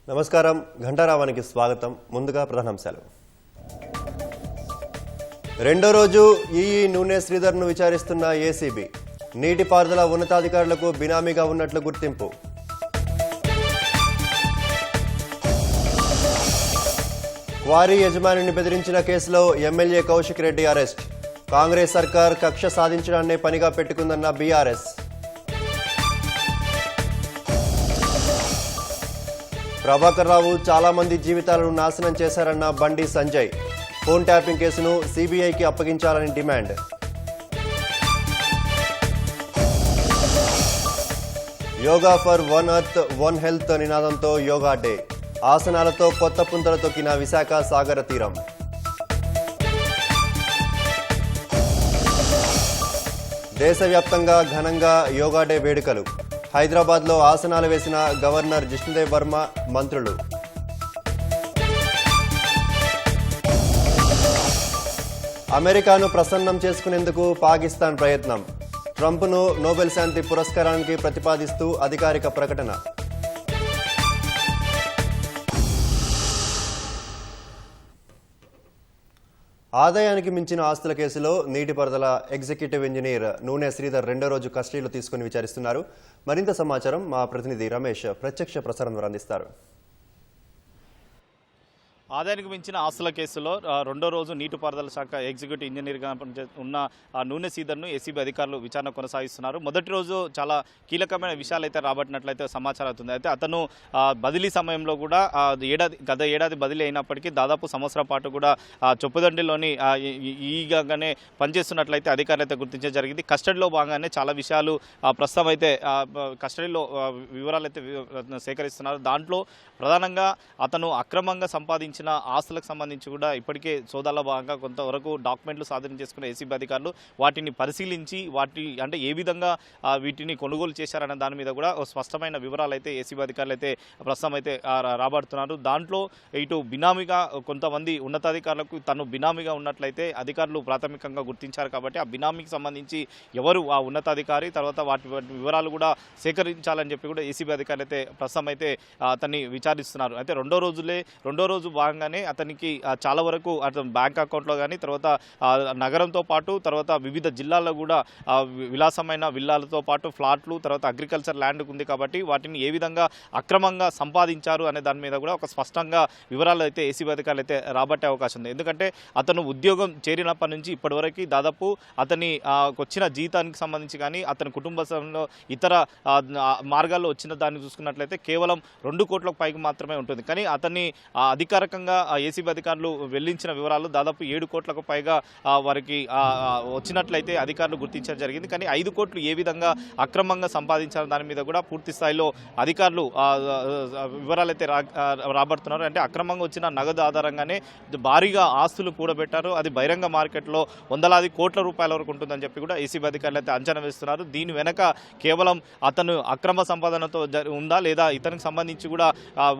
నమస్కారం, ఘంటారావానికి స్వాగతం. ముందుగా ప్రధానాంశాలు. రెండో రోజు ఈఈ నూనె శ్రీధర్ను విచారిస్తున్న ఏసీబీ. నీటిపారుదల ఉన్నతాధికారులకు బినామీగా ఉన్నట్లు గుర్తింపు. క్వారీ యజమానిని బెదిరించిన కేసులో ఎమ్మెల్యే కౌశిక్ రెడ్డి అరెస్ట్. కాంగ్రెస్ సర్కార్ కక్ష సాధించడాన్నే పనిగా పెట్టుకుందన్న బీఆర్ఎస్. ప్రభాకర్ రావు చాలా మంది జీవితాలను నాశనం చేశారన్న బండి సంజయ్. ఫోన్ ట్యాపింగ్ కేసును సీబీఐకి అప్పగించాలని demand. Yoga for one earth one health నినాదంతో యోగా డే. ఆసనాలతో కొత్త పుంతలు తొక్కిన విశాఖ సాగర తీరం. దేశవ్యాప్తంగా ఘనంగా యోగా డే వేడుకలు. హైదరాబాద్లో ఆసనాలు వేసిన గవర్నర్ జిష్ణుదేవ్ వర్మ, మంత్రులు. అమెరికాను ప్రసన్నం చేసుకునేందుకు పాకిస్తాన్ ప్రయత్నం. ట్రంప్ను నోబెల్ శాంతి పురస్కారానికి ప్రతిపాదిస్తూ అధికారిక ప్రకటన. ఆదాయానికి మించిన ఆస్తుల కేసులో నీటిపారుదల ఎగ్జిక్యూటివ్ ఇంజనీర్ నూనె శ్రీధర్ రెండో రోజు కస్టడీలో తీసుకుని విచారిస్తున్నారు. మరింత సమాచారం మా ప్రతినిధి రమేష్ ప్రత్యక్ష ప్రసారం ద్వారా అందిస్తారు. ఆదాయానికి మించిన ఆస్తుల కేసులో రెండో రోజు నీటిపారుదల శాఖ ఎగ్జిక్యూటివ్ ఇంజనీర్గా ఉన్న నూనె శ్రీధర్ను ఏసీబీ అధికారులు విచారణ కొనసాగిస్తున్నారు. మొదటి రోజు చాలా కీలకమైన విషయాలు అయితే రాబట్టినట్లయితే సమాచారం అవుతుంది. అయితే అతను బదిలీ సమయంలో కూడా గత ఏడాది బదిలీ అయినప్పటికీ దాదాపు సంవత్సరం పాటు కూడా చొప్పుదండిలోని ఈగానే పనిచేస్తున్నట్లయితే అధికారులు అయితే గుర్తించడం జరిగింది. కస్టడీలో భాగంగానే చాలా విషయాలు ప్రస్తుతం అయితే కస్టడీలో వివరాలు అయితే సేకరిస్తున్నారు. దాంట్లో ప్రధానంగా అతను అక్రమంగా సంపాదించిన ఆస్తులకు సంబంధించి కూడా ఇప్పటికే సోదాల్లో భాగంగా కొంతవరకు డాక్యుమెంట్లు స్వాధీనం చేసుకున్న ఏసీబీ అధికారులు వాటిని పరిశీలించి అంటే ఏ విధంగా వీటిని కొనుగోలు చేశారనే దాని మీద కూడా స్పష్టమైన వివరాలు అయితే ఏసీబీ అధికారులు అయితే ప్రస్తుతం అయితే రాబడుతున్నారు. దాంట్లో ఇటు బినామీగా కొంతమంది ఉన్నతాధికారులకు తను బినామీగా ఉన్నట్లయితే అధికారులు ప్రాథమికంగా గుర్తించారు. కాబట్టి ఆ బినామీకి సంబంధించి ఎవరు ఆ ఉన్నతాధికారి, తర్వాత వాటి వివరాలు కూడా సేకరించాలని చెప్పి కూడా ఏసీబీ అధికారులు అయితే ప్రస్తుతం అయితే అతన్ని విచారిస్తున్నారు. అయితే రెండో రోజు భాగంగానే అతనికి చాలా వరకు అతను బ్యాంక్ అకౌంట్లో కానీ, తర్వాత నగరంతో పాటు తర్వాత వివిధ జిల్లాల్లో కూడా విలాసమైన విల్లాలతో పాటు ఫ్లాట్లు, తర్వాత అగ్రికల్చర్ ల్యాండ్ ఉంది. కాబట్టి వాటిని ఏ విధంగా అక్రమంగా సంపాదించారు అనే దాని మీద కూడా ఒక స్పష్టంగా వివరాలు అయితే ఏసీబీ అధికారులు అయితే రాబట్టే అవకాశం ఉంది. ఎందుకంటే అతను ఉద్యోగం చేరినప్పటి నుంచి ఇప్పటివరకు దాదాపు అతని వచ్చిన జీతానికి సంబంధించి కానీ, అతని కుటుంబంలో ఇతర మార్గాల్లో వచ్చిన దాన్ని చూసుకున్నట్లయితే కేవలం 2 కోట్లకు పైకి మాత్రమే ఉంటుంది. కానీ అతన్ని అధికారికంగా ఏసీబీ అధికారులు వెల్లించిన వివరాలు దాదాపు 7 కోట్లకు పైగా వారికి వచ్చినట్లయితే అధికారులు గుర్తించడం జరిగింది. కానీ 5 కోట్లు ఏ విధంగా అక్రమంగా సంపాదించారు దాని మీద కూడా పూర్తి స్థాయిలో అధికారులు వివరాలు అయితే రాబడుతున్నారు. అంటే అక్రమంగా వచ్చిన నగదు ఆధారంగానే భారీగా ఆస్తులు కూడబెట్టారు. అది బహిరంగ మార్కెట్లో వందలాది కోట్ల రూపాయల వరకు ఉంటుందని చెప్పి కూడా ఏసీబీ అధికారులు అయితే అంచనా వేస్తున్నారు. దీని వెనక కేవలం అతను అక్రమ సంపాదనతో ఉందా లేదా ఇతనికి సంబంధించి కూడా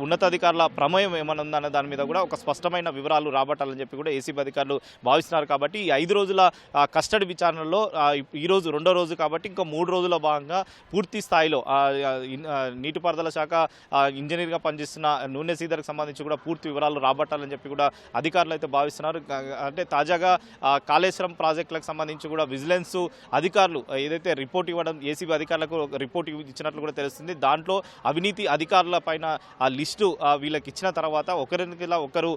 ఉన్నతాధికారుల ప్రమేయం ఏమైనా ఉందన్న దాని మీద కూడా ఒక స్పష్టమైన వివరాలు రాబట్టాలని చెప్పి కూడా ఏసీబీ అధికారులు భావిస్తున్నారు. కాబట్టి ఈ 5 రోజుల కస్టడీ విచారణలో ఈరోజు రెండో రోజు కాబట్టి ఇంకా 3 రోజుల భాగంగా పూర్తి స్థాయిలో నీటిపారుదల శాఖ ఇంజనీర్గా పనిచేస్తున్న నూనె శ్రీధర్కి సంబంధించి కూడా పూర్తి వివరాలు రాబట్టాలని చెప్పి కూడా అధికారులు అయితే భావిస్తున్నారు. అంటే తాజాగా కాళేశ్వరం ప్రాజెక్టులకు సంబంధించి కూడా విజిలెన్స్ అధికారులు ఏదైతే రిపోర్ట్ ఇవ్వడం ఏసీబీ అధికారులకు రిపోర్ట్ ఇచ్చినట్లు కూడా తెలుస్తుంది. దాంట్లో అవినీతి అధికారుల పైన ఆ లిస్టు వీళ్ళకి ఇచ్చిన తర్వాత ఒకరు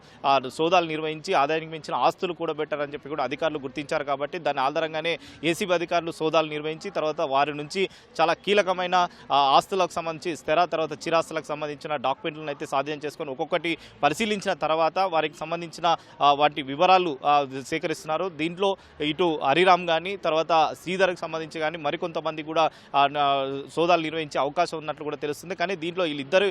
సోదాలు నిర్వహించి ఆదాయానికి మించిన ఆస్తులు కూడబెట్టారని చెప్పి కూడా అధికారులు గుర్తించారు. కాబట్టి దాని ఆధారంగానే ఏసీబీ అధికారులు సోదాలు నిర్వహించి తర్వాత వారి నుంచి చాలా కీలకమైన ఆస్తులకు సంబంధించి తర్వాత చిరాస్తులకు సంబంధించిన డాక్యుమెంట్లను అయితే స్వాధీనం చేసుకొని ఒక్కొక్కటి పరిశీలించిన తర్వాత వారికి సంబంధించిన వాటి వివరాలు సేకరిస్తున్నారు. దీంట్లో ఇటు హరిరామ్ కానీ తర్వాత శ్రీధర్కి సంబంధించి కానీ మరికొంతమంది కూడా సోదాలు నిర్వహించే అవకాశం ఉన్నట్లు కూడా తెలుస్తుంది. కానీ దీంట్లో వీళ్ళిద్దరు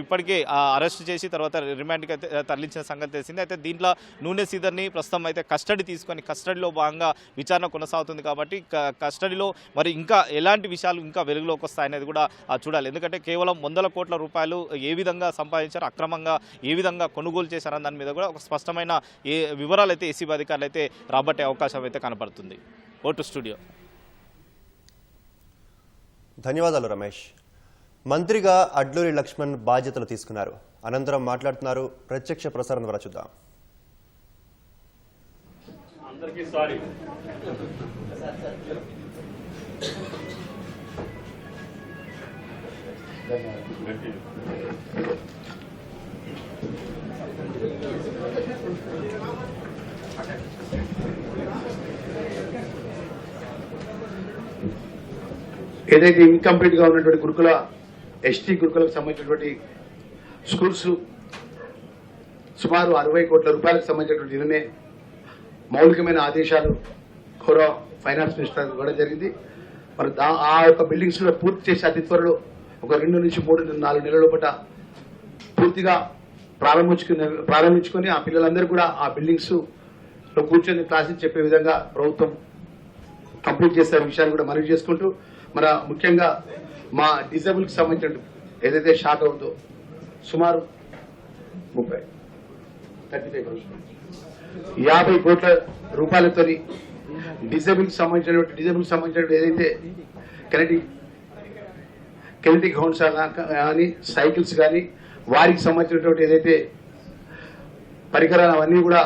ఇప్పటికే అరెస్ట్ చేసి తర్వాత రిమాండ్కి అయితే తరలించిన సంగతి తెలిసింది. అయితే దీంట్లో నూనె శ్రీధర్ని ప్రస్తుతం అయితే కస్టడీ తీసుకొని కస్టడీలో భాగంగా విచారణ కొనసాగుతుంది కాబట్టి కస్టడీలో మరి ఇంకా ఎలాంటి విషయాలు ఇంకా వెలుగులోకి వస్తాయనేది కూడా చూడాలి. ఎందుకంటే కేవలం వందల కోట్ల రూపాయలు ఏ విధంగా సంపాదించారు, అక్రమంగా ఏ విధంగా కొనుగోలు చేశారన్న దాని మీద కూడా ఒక స్పష్టమైన వివరాలు అయితే ఏసీబీ అధికారులు అయితే రాబట్టే అవకాశం అయితే కనపడుతుంది. Vote studio. ధన్యవాదాలు రమేష్. మంత్రిగా అడ్లూరి లక్ష్మణ్ బాధ్యతలు తీసుకున్నారు. అనంతరం మాట్లాడుతున్నారు. ప్రత్యక్ష ప్రసారం ద్వారా చూద్దాం. అందరికీ సారీ. ఏదైతే ఇన్కంప్లీట్ గా ఉన్నటువంటి గురుకుల ఎస్టీ గురుకులకు సంబంధించినటువంటి స్కూల్స్ సుమారు 60 కోట్ల రూపాయలకు సంబంధించినటువంటి నిన్ననే మౌలికమైన ఆదేశాలు గౌరవ ఫైనాన్స్ మినిస్టర్ ఇవ్వడం జరిగింది. మరి ఆ యొక్క బిల్డింగ్స్ లో పూర్తి చేసి అతి త్వరలో ఒక 2 నుంచి 3 4 నెలల లోపల పూర్తిగా ప్రారంభించుకొని ఆ పిల్లలందరూ కూడా ఆ బిల్డింగ్స్ లో కూర్చొని క్లాసెస్ చెప్పే విధంగా ప్రభుత్వం కంప్లీట్ చేసే విషయాన్ని కూడా మనవి చేసుకుంటూ మన ముఖ్యంగా మా డిజేబుల్ కి సంబంధించిన ఏదైతే శాఖ ఉందో సుమారు 50 కోట్ల రూపాయలతో డిజేబుల్ సంబంధించిన ఏదైతే కెనెటిక్ హోన్స్ కానీ సైకిల్స్ కానీ వారికి సంబంధించినటువంటి ఏదైతే పరికరాలు అవన్నీ కూడా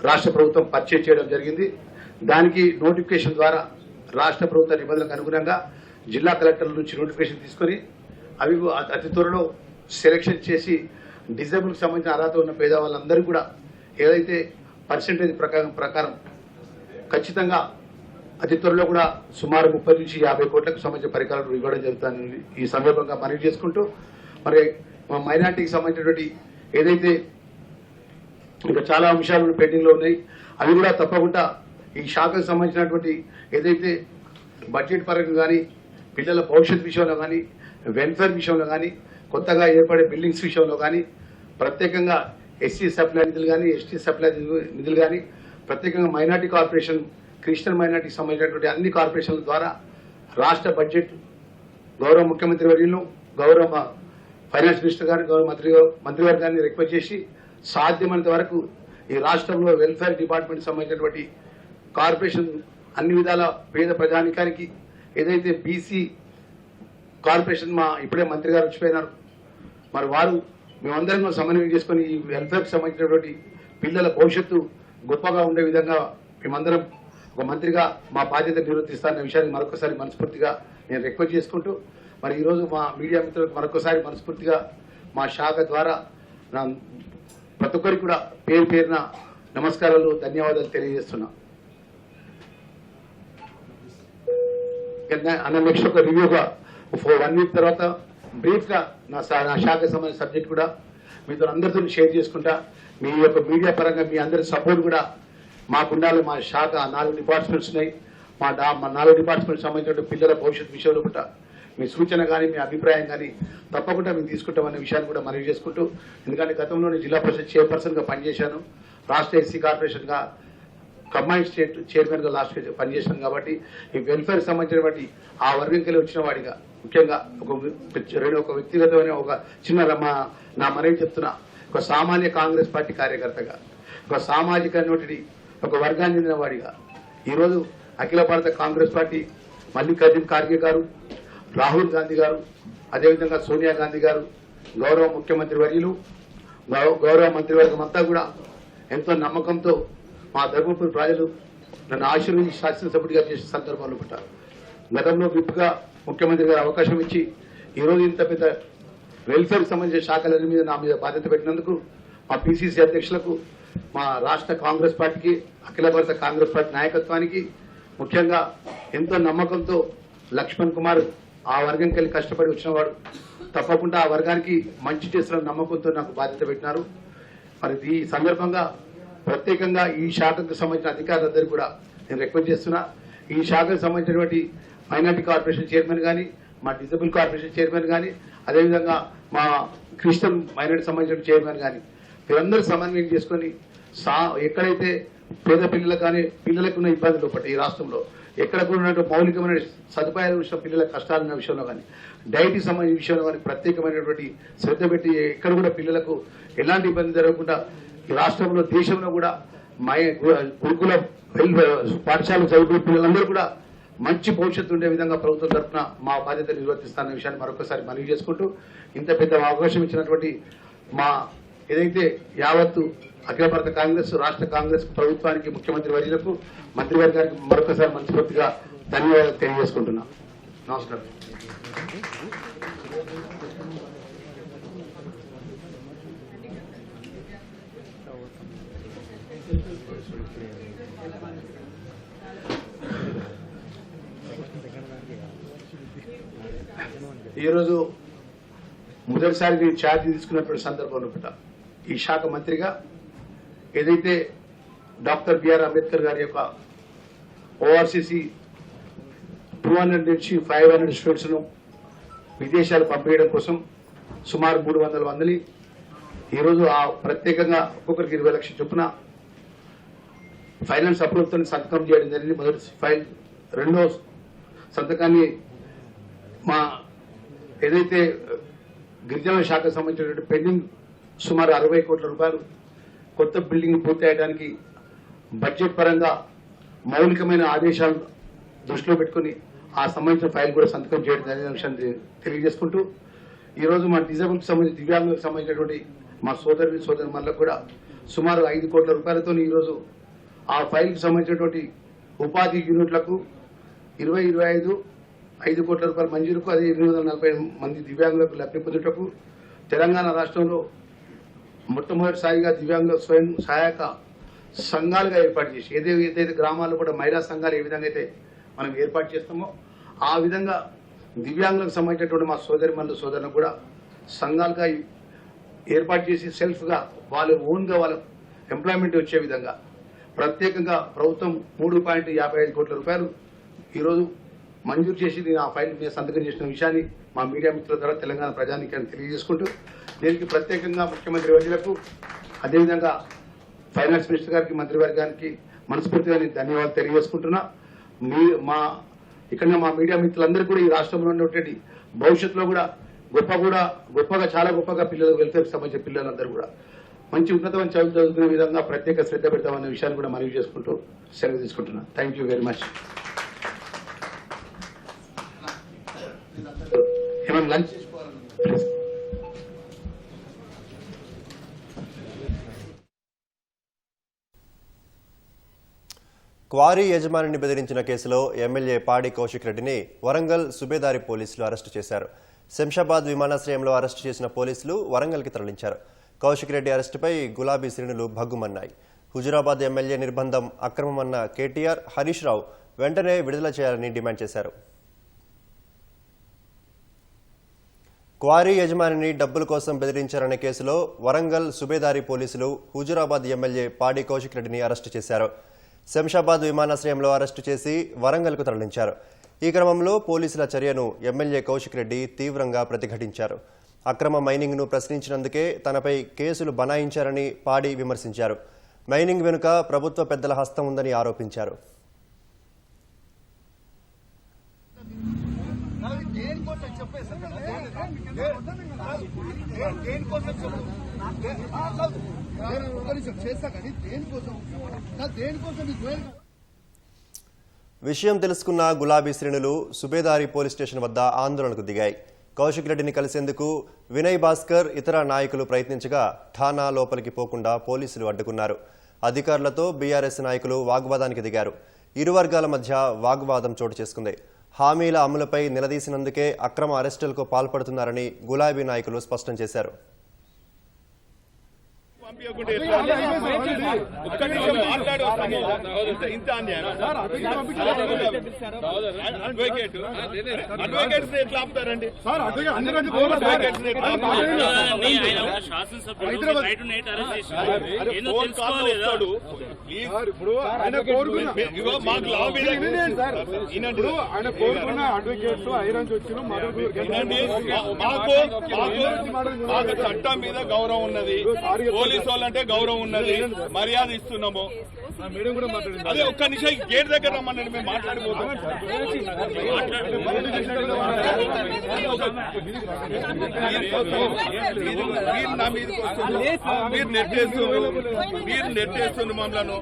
రాష్ట్ర ప్రభుత్వం పర్చేజ్ చేయడం జరిగింది. దానికి నోటిఫికేషన్ ద్వారా రాష్ట్ర ప్రభుత్వ నిబంధనలకు అనుగుణంగా జిల్లా కలెక్టర్ల నుంచి నోటిఫికేషన్ తీసుకొని అవి అతి త్వరలో సెలెక్షన్ చేసి డిజేబుల్ కి సంబంధించిన అర్హత ఉన్న పేదవాళ్ళందరూ కూడా ఏదైతే పర్సెంటేజ్ ప్రకారం ఖచ్చితంగా అతి త్వరలో కూడా సుమారు 30 నుంచి 50 కోట్లకు సంబంధించిన పరికరాలు ఇవ్వడం జరుగుతుంది. ఈ సందర్భంగా మనవి చేసుకుంటూ మరి మైనార్టీకి సంబంధించినటువంటి ఏదైతే ఇంకా చాలా అంశాలు పెండింగ్ లో ఉన్నాయి అవి కూడా తప్పకుండా ఈ శాఖకు సంబంధించినటువంటి ఏదైతే బడ్జెట్ పరంగా కానీ పిల్లల భవిష్యత్ విషయంలో కానీ వెల్ఫేర్ విషయంలో కానీ కొత్తగా ఏర్పడే బిల్డింగ్స్ విషయంలో కానీ ప్రత్యేకంగా ఎస్సీ సప్లై నిధులు కానీ ఎస్టీ సప్లై నిధులు కానీ ప్రత్యేకంగా మైనార్టీ కార్పొరేషన్ క్రిస్టియన్ మైనార్టీకి సంబంధించినటువంటి అన్ని కార్పొరేషన్ల ద్వారా రాష్ట్ర బడ్జెట్ గౌరవ ముఖ్యమంత్రి వర్యులను గౌరవ ఫైనాన్స్ మినిస్టర్ గారిని గౌరవ మంత్రివర్గాన్ని రిక్వెస్ట్ చేసి సాధ్యమైనంత వరకు ఈ రాష్ట్రంలో వెల్ఫేర్ డిపార్ట్మెంట్ సంబంధించినటువంటి కార్పొరేషన్ అన్ని విధాల పేద ప్రజానికానికి ఏదైతే బీసీ కార్పొరేషన్ మా ఇప్పుడే మంత్రి గారు వచ్చిపోయినారు మరి వారు మేమందరం సమన్వయం చేసుకుని ఈ వెల్ఫేర్కి సంబంధించినటువంటి పిల్లల భవిష్యత్తు గొప్పగా ఉండే విధంగా మేమందరం ఒక మంత్రిగా మా బాధ్యత నిర్వర్తిస్తారన్న విషయాన్ని మరొకసారి మనస్ఫూర్తిగా నేను రిక్వెస్ట్ చేసుకుంటూ మరి ఈరోజు మా మీడియా మిత్రులకు మరొకసారి మనస్ఫూర్తిగా మా శాఖ ద్వారా ప్రతి ఒక్కరికి కూడా పేరు పేరున నమస్కారాలు ధన్యవాదాలు తెలియజేస్తున్నా. అన్న నెక్స్ట్ ఒక రివ్యూగా 1 వీక్ తర్వాత బ్రీఫ్ గా నా శాఖ సంబంధించిన సబ్జెక్ట్ కూడా మీతో అందరితో షేర్ చేసుకుంటా మీ యొక్క మీడియా పరంగా మీ అందరి సపోర్ట్ కూడా మాకుండాలి. మా శాఖ 4 డిపార్ట్మెంట్స్ ఉన్నాయి. మా 4 డిపార్ట్మెంట్స్ సంబంధించిన పిల్లల భవిష్యత్ విషయంలో కూడా మీ సూచన కానీ మీ అభిప్రాయం కానీ తప్పకుండా మేము తీసుకుంటామనే విషయాన్ని కూడా మనవి చేసుకుంటూ ఎందుకంటే గతంలోనే జిల్లా పరిషత్ చైర్పర్సన్ గా పనిచేశాను, రాష్ట్ర ఎస్సీ కార్పొరేషన్ గా కంబైన్ స్టేట్ చైర్మన్ గా లాస్ట్ పనిచేశాను కాబట్టి ఈ వెల్ఫేర్ సంబంధించినటువంటి ఆ వర్గంకి వచ్చిన వాడిగా ముఖ్యంగా ఒక వ్యక్తిగతమైన ఒక చిన్న నా మనవి చెప్తున్నా ఒక సామాన్య కాంగ్రెస్ పార్టీ కార్యకర్తగా ఒక సామాజిక నోటిని ఒక వర్గాన్ని చెందిన వాడిగా ఈరోజు అఖిల భారత కాంగ్రెస్ పార్టీ మల్లికార్జున్ ఖార్గే గారు, రాహుల్ గాంధీ గారు, అదేవిధంగా సోనియా గాంధీ గారు, గౌరవ ముఖ్యమంత్రి వర్యులు, గౌరవ మంత్రివర్గం అంతా కూడా ఎంతో నమ్మకంతో మా ధర్మపురి ప్రజలు నన్ను ఆశీర్వదించి శాసనసభ్యుడిగా చేసిన సందర్భాలు పుట్టారు. గతంలో విప్గా ముఖ్యమంత్రి గారు అవకాశం ఇచ్చి ఈరోజు ఇంత పెద్ద వెల్ఫేర్ సంబంధించిన శాఖలన్నీ మీద నా మీద బాధ్యత పెట్టినందుకు మా పిసిసి అధ్యక్షులకు, మా రాష్ట్ర కాంగ్రెస్ పార్టీకి, అఖిల భారత కాంగ్రెస్ పార్టీ నాయకత్వానికి ముఖ్యంగా ఎంతో నమ్మకంతో లక్ష్మణ్ కుమార్ ఆ వర్గంకి వెళ్ళి కష్టపడి వచ్చినవాడు తప్పకుండా ఆ వర్గానికి మంచి చేసిన నమ్మకంతో నాకు బాధ్యత పెట్టినారు. మరి ఈ సందర్భంగా ప్రత్యేకంగా ఈ శాఖకు సంబంధించిన అధికారులందరూ కూడా నేను రిక్వెస్ట్ చేస్తున్నా. ఈ శాఖకు సంబంధించినటువంటి మైనార్టీ కార్పొరేషన్ చైర్మన్ కానీ, మా డిజబుల్ కార్పొరేషన్ చైర్మన్ కానీ, అదేవిధంగా మా క్రిస్టియన్ మైనార్టీ సంబంధించిన చైర్మన్ కానీ మీరందరూ సమన్వయం చేసుకొని ఎక్కడైతే పేద పిల్లలకు కానీ పిల్లలకు ఉన్న ఇబ్బందులు ఒకటి ఈ రాష్ట్రంలో ఎక్కడ కూడా ఉన్నటువంటి మౌలికమైన సదుపాయాల విషయం పిల్లల కష్టాలున్న విషయంలో కానీ డైట్కి సంబంధించిన విషయంలో కానీ ప్రత్యేకమైనటువంటి శ్రద్ధ పెట్టి ఎక్కడ కూడా పిల్లలకు ఎలాంటి ఇబ్బంది జరగకుండా ఈ రాష్ట్రంలో దేశంలో కూడా గురుకుల పాఠశాల చదువుకునే పిల్లలందరూ కూడా మంచి భవిష్యత్తు ఉండే విధంగా ప్రభుత్వం తరఫున మా బాధ్యత నిర్వర్తిస్తారన్న విషయాన్ని మరొకసారి మనవి చేసుకుంటూ ఇంత పెద్ద అవకాశం ఇచ్చినటువంటి మా ఏదైతే యావత్తు అఖిల భారత కాంగ్రెస్ రాష్ట్ర కాంగ్రెస్ ప్రభుత్వానికి ముఖ్యమంత్రి వర్యులకు మంత్రివర్గానికి మరొకసారి మనస్ఫూర్తిగా ధన్యవాదాలు తెలియజేసుకుంటున్నా. నమస్కారం. ఈరోజు మొదటిసారి నేను ఛార్జ్ తీసుకున్నటువంటి సందర్భంలో ఈ శాఖ మంత్రిగా ఏదైతే డాక్టర్ బిఆర్ అంబేద్కర్ గారి యొక్క ఓఆర్సీసీ 200 నుంచి 500 స్టూడెంట్స్ ను విదేశాలు పంపించడం కోసం సుమారు 300 మందిని ఈరోజు ఆ ప్రత్యేకంగా ఒక్కొక్కరికి 20 లక్షల చొప్పున ఫైనాన్స్ అప్రూవ్ తో సంతకం చేయడం జరిగింది. మొదటి ఫైల్ రెండో సంతకాన్ని మా ఏదైతే గిరిజన శాఖకు సంబంధించినటువంటి పెండింగ్ సుమారు 60 కోట్ల రూపాయలు కొత్త బిల్డింగ్ పూర్తి చేయడానికి బడ్జెట్ పరంగా మౌలికమైన ఆదేశాలు దృష్టిలో పెట్టుకుని ఆ సంబంధించిన ఫైల్ కూడా సంతకం చేయడం జరిగిన విషయాన్ని తెలియజేసుకుంటూ ఈరోజు మా డిజేబుల్కి సంబంధించి దివ్యాంగులకు సంబంధించినటువంటి మా సోదరులకు కూడా సుమారు 5 కోట్ల రూపాయలతో ఈరోజు ఆ ఫైల్కి సంబంధించినటువంటి ఉపాధి యూనిట్లకు 5 కోట్ల రూపాయల మంజూరుకు అదే 840 మంది దివ్యాంగులకు లబ్ధి పొందుటకు తెలంగాణ రాష్ట్రంలో మొట్టమొదటిసారిగా దివ్యాంగుల స్వయం సహాయక సంఘాలుగా ఏర్పాటు చేసి ఏదైతే గ్రామాల్లో కూడా మహిళా సంఘాలు ఏ విధంగా అయితే మనం ఏర్పాటు చేస్తామో ఆ విధంగా దివ్యాంగులకు సంబంధించినటువంటి మా సోదరులకు కూడా సంఘాలుగా ఏర్పాటు చేసి సెల్ఫ్గా వాళ్ళు ఓన్గా వాళ్ళ ఎంప్లాయ్మెంట్ వచ్చే విధంగా ప్రత్యేకంగా ప్రభుత్వం 3.55 కోట్ల రూపాయలు ఈరోజు మంజూరు చేసి నేను ఆ ఫైల్ మీద సంతకం చేసిన విషయాన్ని మా మీడియా మిత్రుల ద్వారా తెలంగాణ ప్రజానీకాన్ని తెలియజేసుకుంటూ దీనికి ప్రత్యేకంగా ముఖ్యమంత్రి వర్యులకు అదేవిధంగా ఫైనాన్స్ మినిస్టర్ గారికి మంత్రివర్గానికి మనస్ఫూర్తిగా నేను ధన్యవాదాలు తెలియజేసుకుంటున్నా. ఇక్కడ మా మీడియా మిత్రులందరూ కూడా ఈ రాష్ట్రంలో ఉన్నటువంటి భవిష్యత్తులో కూడా గొప్పగా చాలా గొప్పగా పిల్లల వెల్ఫేర్కి సంబంధించిన పిల్లలందరూ కూడా మంచి ఉన్నతమైన చదువుకునే విధంగా ప్రత్యేక శ్రద్ధ పెడతామన్న విషయాన్ని కూడా మనవి చేసుకుంటూ సెలవు తీసుకుంటున్నా. Thank you very much. Lunch చేసుకోవాలన్నా క్వారీ యజమానిని బెదిరించిన కేసులో ఎమ్మెల్యే పాడి కౌశిక్ రెడ్డిని వరంగల్ సుబేదారి పోలీసులు అరెస్టు చేశారు. శంషాబాద్ విమానాశ్రయంలో అరెస్టు చేసిన పోలీసులు వరంగల్కి తరలించారు. కౌశిక్ రెడ్డి అరెస్టుపై గులాబీ శ్రేణులు భగ్గుమన్నాయి. హుజురాబాద్ ఎమ్మెల్యే నిర్బంధం అక్రమమన్న కేటీఆర్, హరీష్ రావు వెంటనే విడుదల చేయాలని డిమాండ్ చేశారు. క్వారీ యజమానిని డబ్బుల కోసం బెదిరించారనే కేసులో వరంగల్ సుబేదారి పోలీసులు హుజురాబాద్ ఎమ్మెల్యే పాడి కౌశిక్ రెడ్డిని అరెస్టు చేశారు. శంషాబాద్ విమానాశ్రయంలో అరెస్టు చేసి వరంగల్కు తరలించారు. ఈ క్రమంలో పోలీసుల చర్యను ఎమ్మెల్యే కౌశిక్ రెడ్డి తీవ్రంగా ప్రతిఘటించారు. అక్రమ మైనింగ్ను ప్రశ్నించినందుకే తనపై కేసులు బనాయించారని పాడి విమర్శించారు. మైనింగ్ వెనుక ప్రభుత్వ పెద్దల హస్తం ఉందని ఆరోపించారు. విషయం తెలుసుకున్న గులాబీ శ్రేణులు సుబేదారి పోలీస్ స్టేషన్ వద్ద ఆందోళనకు దిగాయి. కౌశిక్ రెడ్డిని కలిసేందుకు వినయ్ భాస్కర్ ఇతర నాయకులు ప్రయత్నించగా ఠాణా లోపలికి పోకుండా పోలీసులు అడ్డుకున్నారు. అధికారులతో బీఆర్ఎస్ నాయకులు వాగ్వాదానికి దిగారు. ఇరు వర్గాల మధ్య వాగ్వాదం చోటు చేసుకుంది. హామీల అమలుపై నిలదీసినందుకే అక్రమ అరెస్టులకు పాల్పడుతున్నారని గులాబీ నాయకులు స్పష్టం చేశారు. చట్టం మీద గౌరవం ఉన్నది. పోలీసు వాళ్ళంటే గౌరవం ఉన్నది, మర్యాద ఇస్తున్నాము. అదే ఒక్క నిమిషం గేట్ దగ్గర రమ్మనండి, మేము మాట్లాడిపోతాం. మీరు నా మీదకి వస్తున్నారు, మీరు నెట్టేస్తున్నారు మమ్మల్ని.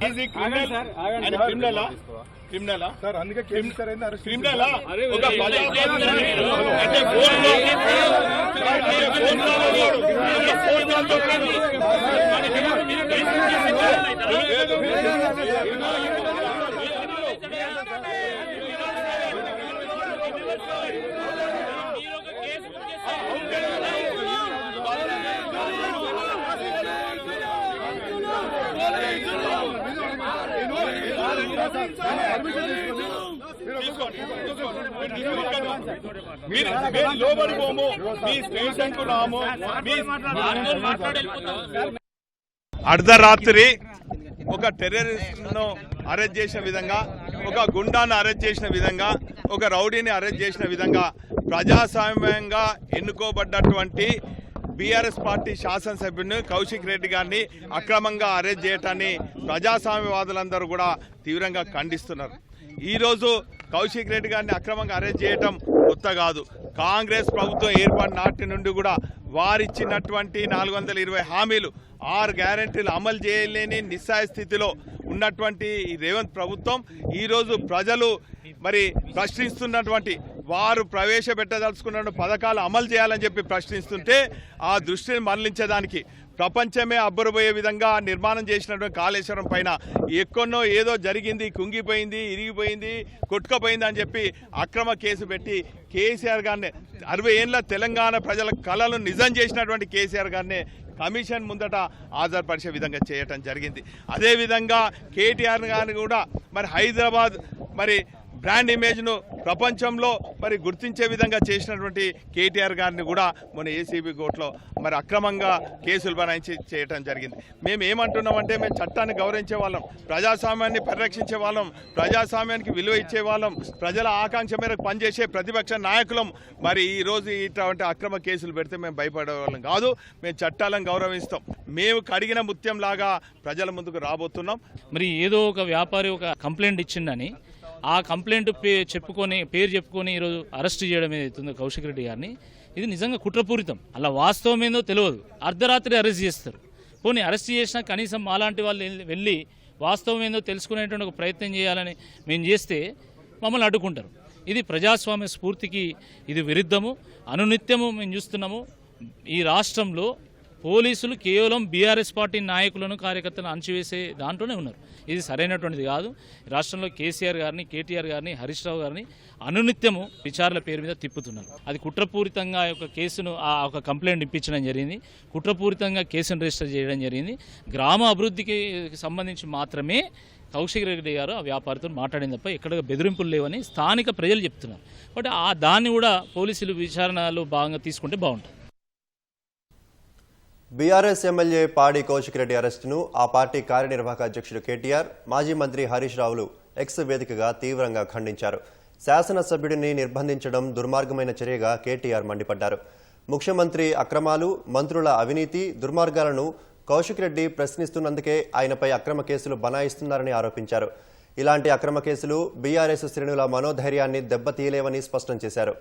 ఇది క్రిమినల్, ఆయన క్రిమినలా? క్రిమినలా? క్రిమినలా? ఒక అంటే మీరు లోబడిపోము, మీ స్టేషన్ కు రాము. అర్ధరాత్రి ఒక టెర్రరిస్ట్ ను అరెస్ట్ చేసిన విధంగా, ఒక గుండాను అరెస్ట్ చేసిన విధంగా, ఒక రౌడీని అరెస్ట్ చేసిన విధంగా ప్రజాస్వామ్యంగా ఎన్నుకోబడ్డటువంటి బీఆర్ఎస్ పార్టీ శాసనసభ్యుని కౌశిక్ రెడ్డి గారిని అక్రమంగా అరెస్ట్ చేయటాన్ని ప్రజాస్వామ్యవాదులందరూ కూడా తీవ్రంగా ఖండిస్తున్నారు. ఈరోజు కౌశిక్ రెడ్డి గారిని అక్రమంగా అరెస్ట్ చేయటం కొత్త కాదు. కాంగ్రెస్ ప్రభుత్వం ఏర్పడిన నాటి నుండి కూడా వారిచ్చినటువంటి 420 హామీలు, 6 గ్యారెంటీలు అమలు చేయలేని నిస్సాయ స్థితిలో ఉన్నటువంటి ఈ రేవంత్ ప్రభుత్వం ఈరోజు ప్రజలు మరి ప్రశ్నిస్తున్నటువంటి, వారు ప్రవేశపెట్టదలుచుకున్న పథకాలు అమలు చేయాలని చెప్పి ప్రశ్నిస్తుంటే ఆ దృష్టిని మరలించడానికి ప్రపంచమే అబ్బురబోయే విధంగా నిర్మాణం చేసినటువంటి కాళేశ్వరం పైన ఎక్కడో ఏదో జరిగింది, కుంగిపోయింది, ఇరిగిపోయింది, కొట్టుకుపోయింది అని చెప్పి అక్రమ కేసు పెట్టి కేసీఆర్ గారిని 60 ఏళ్ళ తెలంగాణ ప్రజల కళలను నిజం చేసినటువంటి కేసీఆర్ గారిని కమిషన్ ముందట హాజరుపరిచే విధంగా చేయటం జరిగింది. అదేవిధంగా కేటీఆర్ గారిని కూడా మరి హైదరాబాద్ మరి బ్రాండ్ ఇమేజ్ను ప్రపంచంలో మరి గుర్తించే విధంగా చేసినటువంటి కేటీఆర్ గారిని కూడా మన ఏసీబీ కోర్టులో మరి అక్రమంగా కేసులు బనాయించి చేయటం జరిగింది. మేము ఏమంటున్నామంటే, మేము చట్టాన్ని గౌరవించే వాళ్ళం, ప్రజాస్వామ్యాన్ని పరిరక్షించే వాళ్ళం, ప్రజాస్వామ్యానికి విలువ ఇచ్చే వాళ్ళం, ప్రజల ఆకాంక్ష మేరకు పనిచేసే ప్రతిపక్ష నాయకులం. మరి ఈరోజు ఇటువంటి అక్రమ కేసులు పెడితే మేము భయపడే వాళ్ళం కాదు, మేము చట్టాలను గౌరవిస్తాం. మేము కడిగిన ముత్యం లాగా ప్రజల ముందుకు రాబోతున్నాం. మరి ఏదో ఒక వ్యాపారి ఒక కంప్లైంట్ ఇచ్చిందని ఆ కంప్లైంట్ పేరు చెప్పుకొని ఈరోజు అరెస్ట్ చేయడం ఏదైతుందో కౌశిక్ రెడ్డి గారిని, ఇది నిజంగా కుట్రపూరితం. అలా వాస్తవం ఏందో తెలియదు, అర్ధరాత్రి అరెస్ట్ చేస్తారు. పోనీ అరెస్ట్ చేసినా కనీసం అలాంటి వాళ్ళు వెళ్ళి వాస్తవం ఏందో తెలుసుకునేటువంటి ఒక ప్రయత్నం చేయాలని మేము చేస్తే మమ్మల్ని అడ్డుకుంటారు. ఇది ప్రజాస్వామ్య స్ఫూర్తికి ఇది విరుద్ధము. అనునిత్యము మేము చూస్తున్నాము, ఈ రాష్ట్రంలో పోలీసులు కేవలం బీఆర్ఎస్ పార్టీ నాయకులను, కార్యకర్తలను అణచివేసే దాంట్లోనే ఉన్నారు. ఇది సరైనటువంటిది కాదు. రాష్ట్రంలో కేసీఆర్ గారిని, కేటీఆర్ గారిని, హరీష్ రావు గారిని అనునిత్యము విచారణల పేరు మీద తిప్పుతున్నారు. అది కుట్రపూరితంగా ఒక కేసును, ఒక కంప్లైంట్ ఇప్పించడం జరిగింది, కుట్రపూరితంగా కేసును రిజిస్టర్ చేయడం జరిగింది. గ్రామ అభివృద్ధికి సంబంధించి మాత్రమే కౌశిక్ రెడ్డి గారు ఆ వ్యాపారితో మాట్లాడింది తప్ప ఎక్కడ బెదిరింపులు లేవని స్థానిక ప్రజలు చెప్తున్నారు. బట్ దాన్ని కూడా పోలీసులు విచారణలో భాగంగా తీసుకుంటే బాగుంటుంది. బీఆర్ఎస్ ఎమ్మెల్యే పాడి కౌశిక్ రెడ్డి అరెస్టును ఆ పార్టీ కార్యనిర్వాహక అధ్యక్షుడు కేటీఆర్, మాజీ మంత్రి హరీష్ రావులు ఎక్స్ వేదికగా తీవ్రంగా ఖండించారు. శాసనసభ్యుడిని నిర్బంధించడం దుర్మార్గమైన చర్యగా కేటీఆర్ మండిపడ్డారు. ముఖ్యమంత్రి అక్రమాలు, మంత్రుల అవినీతి, దుర్మార్గాలను కౌశిక్ రెడ్డి ప్రశ్నిస్తున్నందుకే ఆయనపై అక్రమ కేసులు బనాయిస్తున్నారని ఆరోపించారు. ఇలాంటి అక్రమ కేసులు బీఆర్ఎస్ శ్రేణుల మనోధైర్యాన్ని దెబ్బతీయలేవని స్పష్టం చేశారు.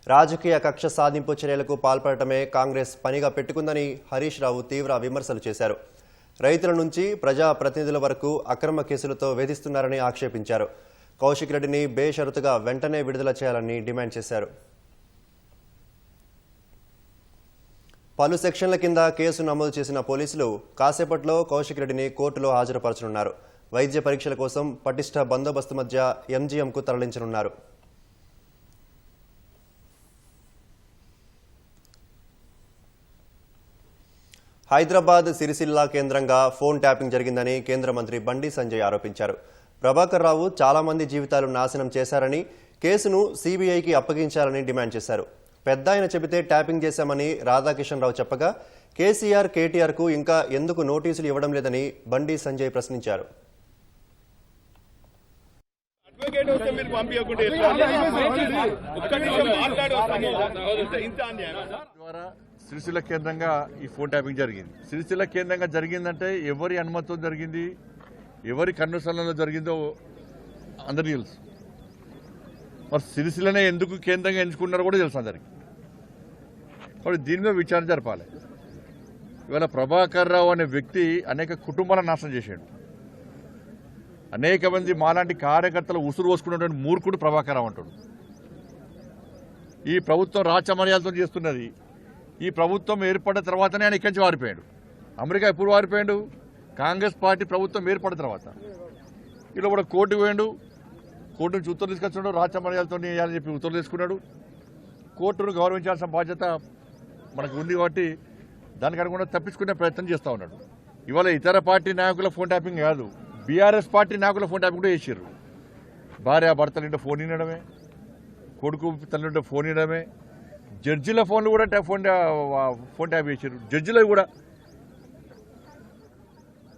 రాజకీయ కక్ష సాధింపు చర్యలకు పాల్పడటమే కాంగ్రెస్ పనిగా పెట్టుకుందని హరీష్ రావు తీవ్ర విమర్శలు చేశారు. రైతుల నుంచి ప్రజాప్రతినిధుల వరకు అక్రమ కేసులతో వేధిస్తున్నారని ఆక్షేపించారు. కౌశిక్ రెడ్డిని బేషరతుగా వెంటనే విడుదల చేయాలని డిమాండ్ చేశారు. పలు సెక్షన్ల కింద కేసు నమోదు చేసిన పోలీసులు కాసేపట్లో కౌశిక్ రెడ్డిని కోర్టులో హాజరుపరచనున్నారు. వైద్య పరీక్షల కోసం పటిష్ట బందోబస్తు మధ్య ఎంజీఎంకు తరలించనున్నారు. హైదరాబాద్ సిరిసిల్ల కేంద్రంగా ఫోన్ ట్యాపింగ్ జరిగిందని కేంద్ర మంత్రి బండి సంజయ్ ఆరోపించారు. ప్రభాకర్ రావు చాలా మంది జీవితాలు నాశనం చేశారని, కేసును సీబీఐకి అప్పగించాలని డిమాండ్ చేశారు. పెద్ద ఆయన చెబితే ట్యాపింగ్ చేశామని రాధాకిషన్ రావు చెప్పగా, కేసీఆర్, కేటీఆర్కు ఇంకా ఎందుకు నోటీసులు ఇవ్వడం లేదని బండి సంజయ్ ప్రశ్నించారు. అడ్వకేట్ వస్తే మీరు పంపించకుండా ఎట్లా? ఒక్క నిమిషం మాట్లాడి వస్తాను. ఇంత అన్యాయం ద్వారా సిరిసిల్ల కేంద్రంగా ఈ ఫోన్ ట్యాపింగ్ జరిగింది. సిరిసిల్ల కేంద్రంగా జరిగిందంటే ఎవరి అనుమతితో జరిగింది, ఎవరి కన్నుసరణలో జరిగిందో అందరికీ తెలుసు. మరి సిరిసిల్లనే ఎందుకు కేంద్రంగా ఎంచుకున్నారో కూడా తెలుసు అందరికి. కాబట్టి దీని మీద విచారణ జరపాలి. ఇవాళ ప్రభాకర్ రావు అనే వ్యక్తి అనేక కుటుంబాలను నాశనం చేశాడు. అనేక మంది మాలాంటి కార్యకర్తలు ఉసురు పోసుకున్నటువంటి మూర్ఖుడు ప్రభాకర్ రావు అంటాడు. ఈ ప్రభుత్వం రాచమర్యాదతో చేస్తున్నది. ఈ ప్రభుత్వం ఏర్పడిన తర్వాతనే ఆయన ఇక్కడి నుంచి వారిపోయాడు. అమెరికా ఎప్పుడు వారిపోయాడు? కాంగ్రెస్ పార్టీ ప్రభుత్వం ఏర్పడిన తర్వాత. ఇలా కూడా కోర్టుకు పోయాడు. కోర్టు నుంచి ఉత్తర్వులు తీసుకొచ్చాడు. రాచమర్యాదతో వేయాలని చెప్పి ఉత్తర్వులు తీసుకున్నాడు. కోర్టును గౌరవించాల్సిన బాధ్యత మనకు ఉంది కాబట్టి దానికి అనుగుణంగా తప్పించుకునే ప్రయత్నం చేస్తూ ఉన్నాడు. ఇవాళ ఇతర పార్టీ నాయకుల ఫోన్ ట్యాపింగ్ కాదు, బీఆర్ఎస్ పార్టీ నాయకుల ఫోన్ ట్యాపింగ్ కూడా చేసారు. భార్య భర్తలుంటే ఫోన్ వినడమే, కొడుకు తల్లింటే ఫోన్ వినడమే, జడ్జిల ఫోన్లు కూడా ఫోన్ ట్యాప్ చేశారు. జడ్జిలకు కూడా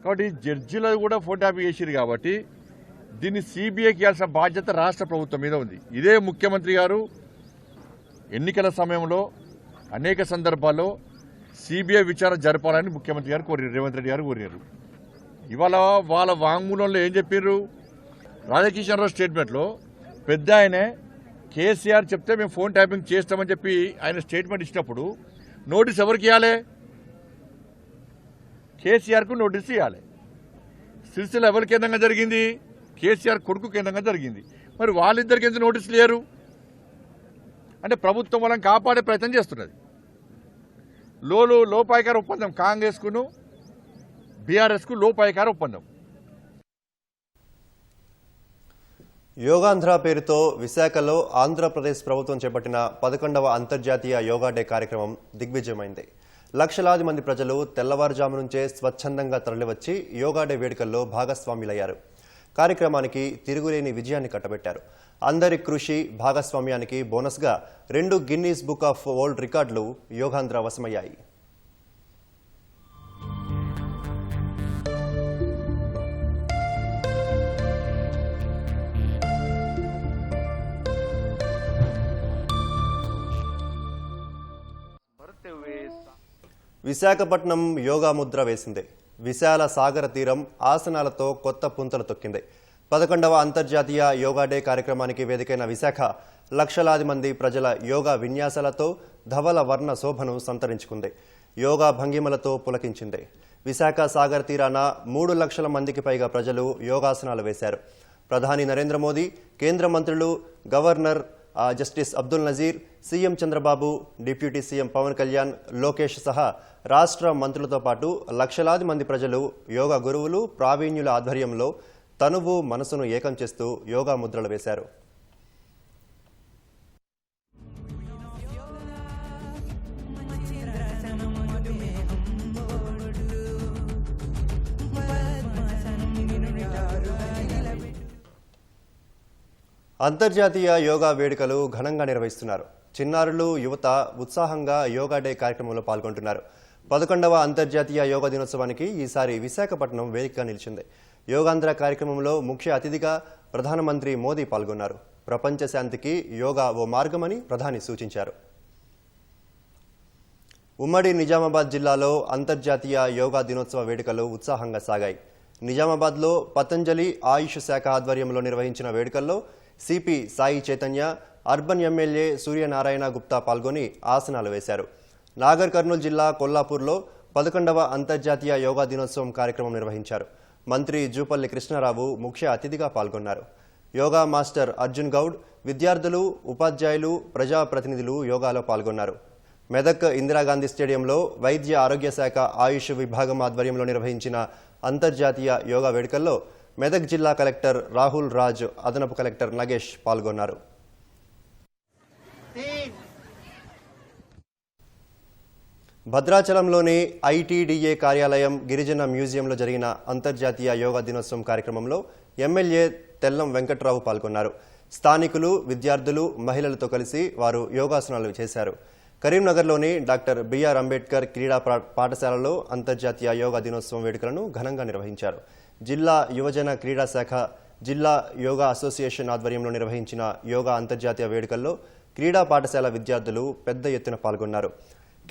కాబట్టి జడ్జిలకు కూడా ఫోన్ ట్యాప్ చేసారు. కాబట్టి దీన్ని సిబిఐకి ఇవ్వాల్సిన బాధ్యత రాష్ట్ర ప్రభుత్వం మీద ఉంది. ఇదే ముఖ్యమంత్రి గారు ఎన్నికల సమయంలో అనేక సందర్భాల్లో సిబిఐ విచారణ జరపాలని ముఖ్యమంత్రి గారు కోరారు, రేవంత్ రెడ్డి గారు కోరారు. ఇవాళ వాళ్ళ వాంగ్మూలంలో ఏం చెప్పారు? రాధాకిషన్ రావు స్టేట్మెంట్లో పెద్ద ఆయనే కేసీఆర్ చెప్తే మేము ఫోన్ ట్యాపింగ్ చేస్తామని చెప్పి ఆయన స్టేట్మెంట్ ఇచ్చినప్పుడు నోటీస్ ఎవరికి ఇవ్వాలి? కేసీఆర్కు నోటీస్ ఇవ్వాలి. సిరిసిల్ల ఎవరి కేంద్రంగా జరిగింది? కేసీఆర్ కొడుకు కేంద్రంగా జరిగింది. మరి వాళ్ళిద్దరికి ఎందుకు నోటీసులు లేరు? అంటే ప్రభుత్వం వాళ్ళని కాపాడే ప్రయత్నం చేస్తున్నది. లోపాయికార ఒప్పందం, కాంగ్రెస్కును బీఆర్ఎస్కు లోపాయికార ఒప్పందం. యోగాంధ్ర పేరుతో విశాఖలో ఆంధ్రప్రదేశ్ ప్రభుత్వం చేపట్టిన 11వ అంతర్జాతీయ యోగా డే కార్యక్రమం దిగ్విజయమైంది. లక్షలాది మంది ప్రజలు తెల్లవారుజాము నుంచే స్వచ్ఛందంగా తరలివచ్చి యోగా డే వేడుకల్లో భాగస్వాములయ్యారు. కార్యక్రమానికి తిరుగులేని విజయాన్ని కట్టబెట్టారు. అందరి కృషి భాగస్వామ్యానికి బోనస్గా 2 గిన్నీస్ బుక్ ఆఫ్ వరల్డ్ రికార్డులు యోగాంధ్ర వశమయ్యాయి. విశాఖపట్నం యోగా ముద్ర వేసింది. విశాల సాగర తీరం ఆసనాలతో కొత్త పుంతలు తొక్కింది. 11వ అంతర్జాతీయ యోగా డే కార్యక్రమానికి వేదికైన విశాఖ లక్షలాది మంది ప్రజల యోగా విన్యాసాలతో ధవల వర్ణ శోభను సంతరించుకుంది. యోగా భంగిమలతో పులకించింది. విశాఖ సాగర్ తీరాన 3 లక్షల మందికి పైగా ప్రజలు యోగాసనాలు వేశారు. ప్రధాని నరేంద్ర మోదీ, కేంద్ర మంత్రులు, governor justice Abdul Nazeer, CM Chandrababu, deputy CM Pawan Kalyan, Lokesh సహా రాష్ట్ర మంత్రులతో పాటు లక్షలాది మంది ప్రజలు యోగా గురువులు, ప్రావీణ్యుల ఆధ్వర్యంలో తనువు మనసును ఏకం చేస్తూ యోగా ముద్రలు వేశారు. అంతర్జాతీయ యోగా వేడుకలు ఘనంగా నిర్వహిస్తున్నారు. చిన్నారులు, యువత ఉత్సాహంగా యోగా డే కార్యక్రమంలో పాల్గొంటున్నారు. 11వ అంతర్జాతీయ యోగా దినోత్సవానికి ఈసారి విశాఖపట్నం వేదికగా నిలిచింది. యోగాంధ్ర కార్యక్రమంలో ముఖ్య అతిథిగా ప్రధానమంత్రి మోదీ పాల్గొన్నారు. ప్రపంచ శాంతికి యోగా ఓ మార్గమని ప్రధాని సూచించారు. ఉమ్మడి నిజామాబాద్ జిల్లాలో అంతర్జాతీయ యోగా దినోత్సవ వేడుకలు ఉత్సాహంగా సాగాయి. నిజామాబాద్లో పతంజలి ఆయుష్ శాఖ ఆధ్వర్యంలో నిర్వహించిన వేడుకల్లో CP Sai Chaitanya, urban MLA Suryanarayana Gupta పాల్గొని ఆసనాలు వేశారు. నాగర్ కర్నూలు జిల్లా కొల్లాపూర్లో 11వ అంతర్జాతీయ యోగా దినోత్సవం కార్యక్రమం నిర్వహించారు. మంత్రి జూపల్లి కృష్ణారావు ముఖ్య అతిథిగా పాల్గొన్నారు. యోగా మాస్టర్ అర్జున్ గౌడ్, విద్యార్థులు, ఉపాధ్యాయులు, ప్రజాప్రతినిధులు యోగాలో పాల్గొన్నారు. మెదక్ ఇందిరాగాంధీ స్టేడియంలో వైద్య ఆరోగ్య శాఖ ఆయుష్ విభాగం ఆధ్వర్యంలో నిర్వహించిన అంతర్జాతీయ యోగా వేడుకల్లో మెదక్ జిల్లా కలెక్టర్ రాహుల్ రాజ్, అదనపు కలెక్టర్ నగేష్ పాల్గొన్నారు. భద్రాచలంలోని ఐటీడీఏ కార్యాలయం, గిరిజన మ్యూజియంలో జరిగిన అంతర్జాతీయ యోగా దినోత్సవం కార్యక్రమంలో ఎమ్మెల్యే తెల్లం వెంకట్రావు పాల్గొన్నారు. స్థానికులు, విద్యార్థులు, మహిళలతో కలిసి వారు యోగాసనాలు చేశారు. కరీంనగర్లోని డాక్టర్ బిఆర్ అంబేద్కర్ క్రీడా పాఠశాలలో అంతర్జాతీయ యోగా దినోత్సవం వేడుకలను ఘనంగా నిర్వహించారు. జిల్లా యువజన క్రీడా శాఖ జిల్లా యోగా అసోసియేషన్ ఆధ్వర్యంలో నిర్వహించిన యోగా అంతర్జాతీయ వేడుకల్లో క్రీడా పాఠశాల విద్యార్థులు పెద్ద ఎత్తున పాల్గొన్నారు.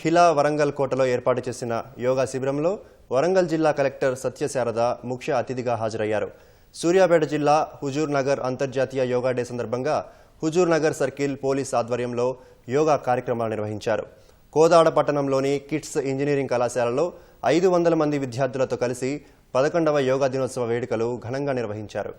ఖిలా వరంగల్ కోటలో ఏర్పాటు చేసిన యోగా శిబిరంలో వరంగల్ జిల్లా కలెక్టర్ సత్యశారద ముఖ్య అతిథిగా హాజరయ్యారు. సూర్యాపేట జిల్లా హుజూర్ నగర్ అంతర్జాతీయ యోగా డే సందర్భంగా హుజూర్ నగర్ సర్కిల్ పోలీస్ ఆధ్వర్యంలో యోగా కార్యక్రమాలు నిర్వహించారు. కోదాడ పట్టణంలోని కిట్స్ ఇంజనీరింగ్ కళాశాలలో 500 మంది విద్యార్థులతో కలిసి 11వ యోగా దినోత్సవ వేడుకలు ఘనంగా నిర్వహించారు.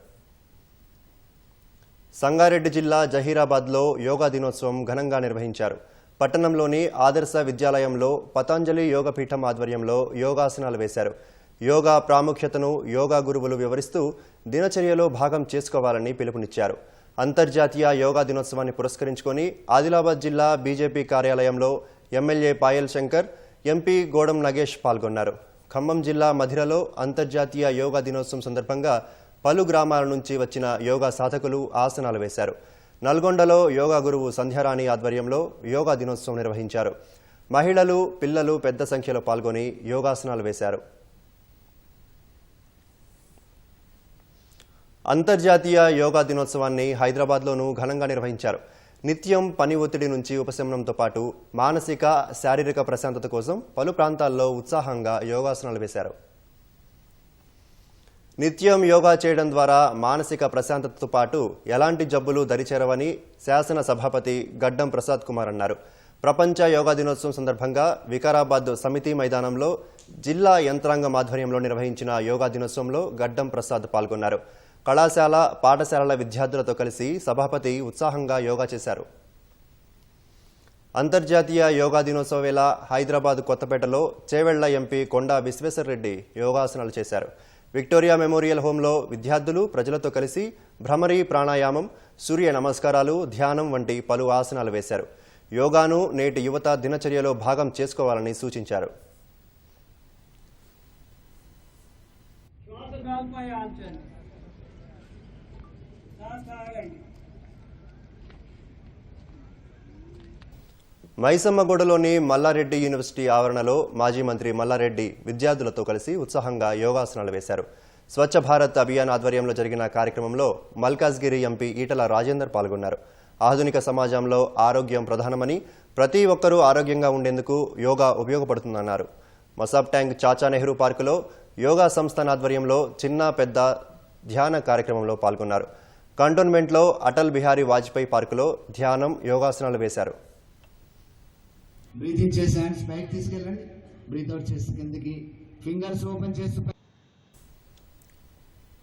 సంగారెడ్డి జిల్లా జహీరాబాద్లో యోగా దినోత్సవం ఘనంగా నిర్వహించారు. పట్టణంలోని ఆదర్శ విద్యాలయంలో పతంజలి యోగ పీఠం ఆధ్వర్యంలో యోగాసనాలు వేశారు. యోగా ప్రాముఖ్యతను యోగా గురువులు వివరిస్తూ దినచర్యలో భాగం చేసుకోవాలని పిలుపునిచ్చారు. అంతర్జాతీయ యోగా దినోత్సవాన్ని పురస్కరించుకొని ఆదిలాబాద్ జిల్లా బీజేపీ కార్యాలయంలో ఎమ్మెల్యే పాయల్ శంకర్, ఎంపీ గోడం నగేష్ పాల్గొన్నారు. ఖమ్మం జిల్లా మధిరలో అంతర్జాతీయ యోగా దినోత్సవం సందర్భంగా పలు గ్రామాల నుంచి వచ్చిన యోగా సాధకులు ఆసనాలు వేశారు. నల్గొండలో యోగా గురువు సంధ్యారాణి ఆధ్వర్యంలో యోగా దినోత్సవం నిర్వహించారు. మహిళలు, పిల్లలు పెద్ద సంఖ్యలో పాల్గొని యోగాసనాలు వేశారు. అంతర్జాతీయ యోగా దినోత్సవాన్ని హైదరాబాద్లోనూ ఘనంగా నిర్వహించారు. నిత్యం పని ఒత్తిడి నుంచి ఉపశమనంతో పాటు మానసిక, శారీరక ప్రశాంతత కోసం పలు ప్రాంతాల్లో ఉత్సాహంగా యోగాసనాలు వేశారు. నిత్యం యోగా చేయడం ద్వారా మానసిక ప్రశాంతతతో పాటు ఎలాంటి జబ్బులు దరిచేరవని శాసన సభాపతి గడ్డం ప్రసాద్ కుమార్ అన్నారు. ప్రపంచ యోగా దినోత్సవం సందర్భంగా వికారాబాద్ సమితి మైదానంలో జిల్లా యంత్రాంగం ఆధ్వర్యంలో నిర్వహించిన యోగా దినోత్సవంలో గడ్డం ప్రసాద్ పాల్గొన్నారు. కళాశాల, పాఠశాలల విద్యార్థులతో కలిసి సభాపతి ఉత్సాహంగా యోగా చేశారు. అంతర్జాతీయ యోగా దినోత్సవ వేళ హైదరాబాద్ కొత్తపేటలో చేవెళ్ల ఎంపీ కొండా విశ్వేశ్వరరెడ్డి యోగాసనాలు చేశారు. విక్టోరియా మెమోరియల్ హోంలో విద్యార్థులు ప్రజలతో కలిసి భ్రమరి, ప్రాణాయామం, సూర్య నమస్కారాలు, ధ్యానం వంటి పలు ఆసనాలు వేశారు. యోగాను నేటి యువత దినచర్యలో భాగం చేసుకోవాలని సూచించారు. మైసమ్మగూడలోని మల్లారెడ్డి యూనివర్సిటీ ఆవరణలో మాజీ మంత్రి మల్లారెడ్డి విద్యార్థులతో కలిసి ఉత్సాహంగా యోగాసనాలు వేశారు. స్వచ్ఛ భారత్ అభియాన్ ఆధ్వర్యంలో జరిగిన కార్యక్రమంలో మల్కాజ్గిరి ఎంపీ ఈటల రాజేందర్ పాల్గొన్నారు. ఆధునిక సమాజంలో ఆరోగ్యం ప్రధానమని, ప్రతి ఒక్కరూ ఆరోగ్యంగా ఉండేందుకు యోగా ఉపయోగపడుతుందన్నారు. మసాబ్ ట్యాంక్ చాచా నెహ్రూ పార్కులో యోగా సంస్థాన ఆధ్వర్యంలో చిన్న పెద్ద ధ్యాన కార్యక్రమంలో పాల్గొన్నారు. కంటోన్మెంట్లో అటల్ బిహారీ వాజ్పేయి పార్కులో ధ్యానం, యోగాసనాలు వేశారు. బ్రీత్ ఇన్ చేసి హ్యాండ్స్ పైకి తీసుకెళ్ళండి. బ్రీత్ అవుట్ చేసి కిందకి, ఫింగర్స్ ఓపెన్ చేస్తూ